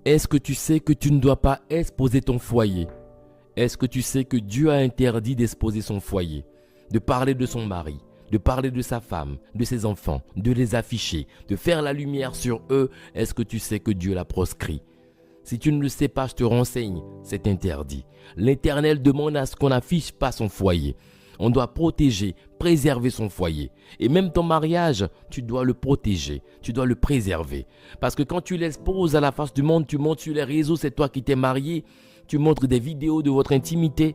Est-ce que tu sais que tu ne dois pas exposer ton foyer? Est-ce que tu sais que Dieu a interdit d'exposer son foyer, de parler de son mari, de parler de sa femme, de ses enfants, de les afficher, de faire la lumière sur eux? Est-ce que tu sais que Dieu l'a proscrit? Si tu ne le sais pas, je te renseigne, c'est interdit. L'Éternel demande à ce qu'on n'affiche pas son foyer. On doit protéger, préserver son foyer. Et même ton mariage, tu dois le protéger, tu dois le préserver. Parce que quand tu l'exposes à la face du monde, tu montes sur les réseaux, c'est toi qui t'es marié, tu montres des vidéos de votre intimité.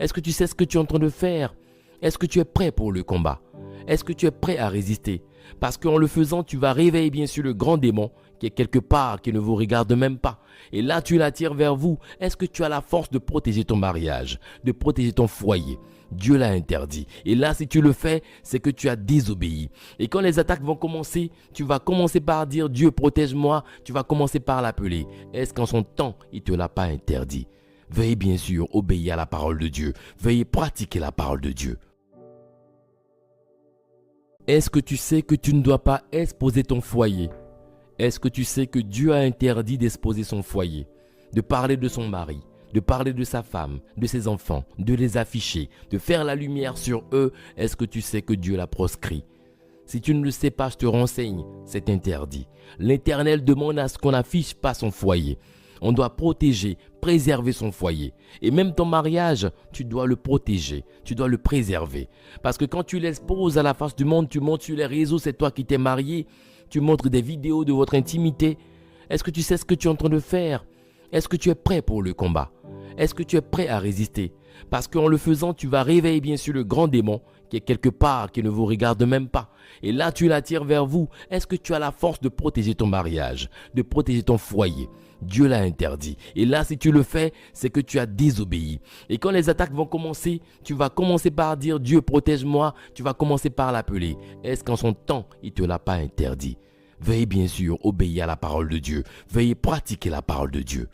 Est-ce que tu sais ce que tu es en train de faire? Est-ce que tu es prêt pour le combat? Est-ce que tu es prêt à résister? Parce qu'en le faisant, tu vas réveiller bien sûr le grand démon qui est quelque part, qui ne vous regarde même pas. Et là, tu l'attires vers vous. Est-ce que tu as la force de protéger ton mariage, de protéger ton foyer? Dieu l'a interdit. Et là, si tu le fais, c'est que tu as désobéi. Et quand les attaques vont commencer, tu vas commencer par dire Dieu protège-moi. Tu vas commencer par l'appeler. Est-ce qu'en son temps, il ne te l'a pas interdit? Veuillez bien sûr obéir à la parole de Dieu. Veuillez pratiquer la parole de Dieu. Est-ce que tu sais que tu ne dois pas exposer ton foyer? Est-ce que tu sais que Dieu a interdit d'exposer son foyer, de parler de son mari, de parler de sa femme, de ses enfants, de les afficher, de faire la lumière sur eux? Est-ce que tu sais que Dieu l'a proscrit? Si tu ne le sais pas, je te renseigne, c'est interdit. L'Éternel demande à ce qu'on n'affiche pas son foyer. On doit protéger, préserver son foyer. Et même ton mariage, tu dois le protéger, tu dois le préserver. Parce que quand tu l'exposes à la face du monde, tu montes sur les réseaux, c'est toi qui t'es marié, tu montres des vidéos de votre intimité. Est-ce que tu sais ce que tu es en train de faire? Est-ce que tu es prêt pour le combat? Est-ce que tu es prêt à résister? Parce qu'en le faisant, tu vas réveiller bien sûr le grand démon qui est quelque part, qui ne vous regarde même pas. Et là, tu l'attires vers vous. Est-ce que tu as la force de protéger ton mariage, de protéger ton foyer? Dieu l'a interdit. Et là, si tu le fais, c'est que tu as désobéi. Et quand les attaques vont commencer, tu vas commencer par dire Dieu protège-moi. Tu vas commencer par l'appeler. Est-ce qu'en son temps, il ne te l'a pas interdit? Veuillez bien sûr obéir à la parole de Dieu. Veuillez pratiquer la parole de Dieu.